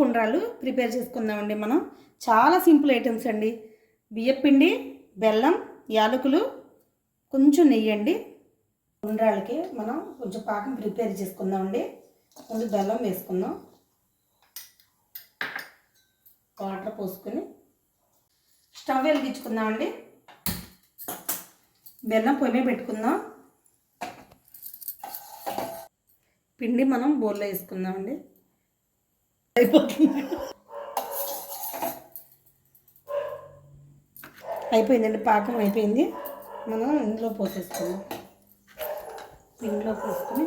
ఉండ్రాళ్ళు ప్రిపేర్ చేసుకుందామండి. మనం చాలా సింపుల్ ఐటమ్స్ అండి. బియ్యపిండి, బెల్లం, యాలకులు, కొంచెం నెయ్యి అండి. ఉండ్రాళ్ళకి మనం కొంచెం పాకం ప్రిపేర్ చేసుకుందామండి. కొంచెం బెల్లం వేసుకుందాం, వాటర్ పోసుకొని స్టవ్ వెలిగించుకుందామండి. బెల్లం పొయ్యి మీద పెట్టుకుందాం. పిండి మనం బౌల్లో వేసుకుందామండి. అయిపోయిందండి, పాకం అయిపోయింది. మనం ఇందులో పోసేసుకుందాం. ఇందులో పోసుకొని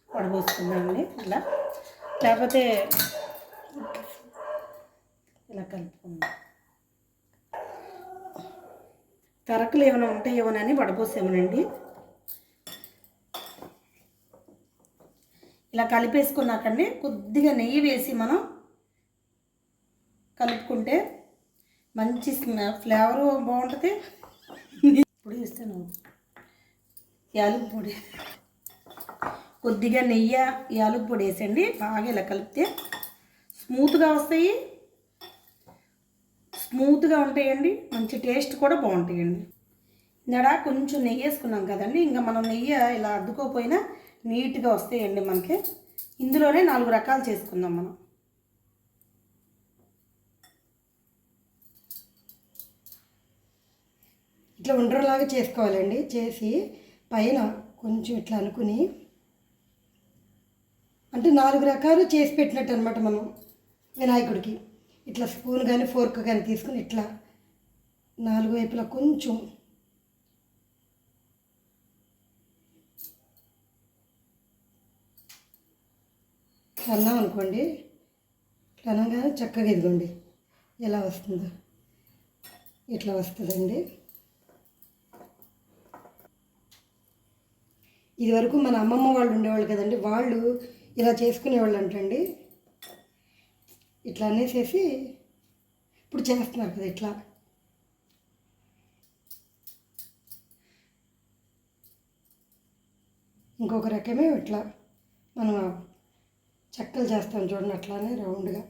వడబోసుకుందామండి. ఇలా లేకపోతే ఇలా కలుపుకుందాం. తరకలు ఏమైనా ఉంటాయేమోనని వడబోసేమోనండి. ఇలా కలిపేసుకున్నాకండి కొద్దిగా నెయ్యి వేసి మనం కలుపుకుంటే మంచి ఫ్లేవరు బాగుంటుంది. ఇప్పుడు ఇస్తాను యాలకుల పొడి, కొద్దిగా నెయ్యి, యాలకుల పొడి వేసండి. బాగా ఇలా కలిపితే స్మూత్గా వస్తాయి, స్మూత్గా ఉంటాయండి. మంచి టేస్ట్ కూడా బాగుంటాయండి. ఇందాడ కొంచెం నెయ్యి వేసుకున్నాం కదండి, ఇంకా మనం నెయ్యి ఇలా అద్దుకోపోయినా నీట్గా వస్తాయండి మనకి. ఇందులోనే 4 రకాలు చేసుకుందాం మనం. ఇట్లా ఉండలాగా చేసుకోవాలండి. చేసి పైన కొంచెం ఇట్లా అనుకుని, అంటే 4 రకాలు చేసి పెట్టినట్టు అనమాట. మనం వినాయకుడికి ఇట్లా స్పూన్ కానీ ఫోర్క్ కానీ తీసుకుని ఇట్లా 4 వైపులా కొంచెం అన్నాం అనుకోండి. ఇట్లా అనగానే చక్కగా ఇదిగోండి ఎలా వస్తుందో, ఇట్లా వస్తుందండి. ఇదివరకు మన అమ్మమ్మ వాళ్ళు ఉండేవాళ్ళు కదండి, వాళ్ళు ఇలా చేసుకునేవాళ్ళు అంటండి. ఇట్లా అనేసేసి ఇప్పుడు చేస్తున్నారు కదా ఇట్లా. ఇంకొక రకమే ఇట్లా మనం చెక్కలు చేస్తాం చూడండి, అట్లానే రౌండ్గా.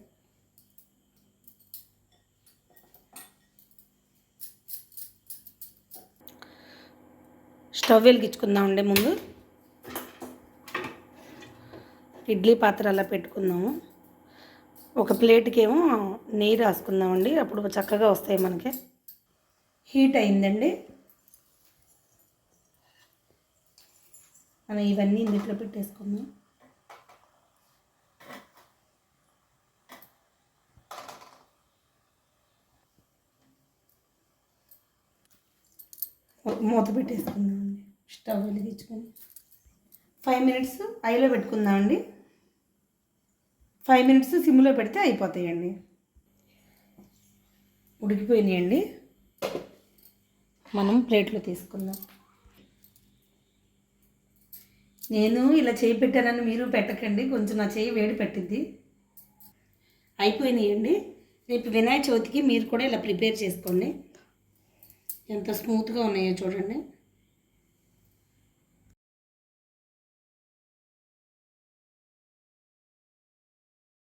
స్టవ్ వెలిగించుకుందామండి. ముందు ఇడ్లీ పాత్ర అలా పెట్టుకుందాము. ఒక ప్లేట్కి ఏమో నెయ్యి రాసుకుందామండి, అప్పుడు చక్కగా వస్తాయి మనకి. హీట్ అయిందండి. మనం ఇవన్నీ ఇందులో పెట్టేసుకుందాం. మూత పెట్టేసుకుందామండి. స్టవ్ వెలిగించుకొని 5 మినిట్స్ ఐలో పెట్టుకుందామండి. 5 మినిట్స్ సిమ్లో పెడితే అయిపోతాయండి. ఉడికిపోయినాయండి. మనం ప్లేట్లో తీసుకుందాం. నేను ఇలా చేయి పెట్టానని మీరు పెట్టకండి, కొంచెం నా చేయి వేడి పెట్టిద్ది. అయిపోయినాయండి. రేపు వినాయక చవితికి మీరు కూడా ఇలా ప్రిపేర్ చేసుకోండి. ఎంత స్మూత్గా ఉన్నాయో చూడండి.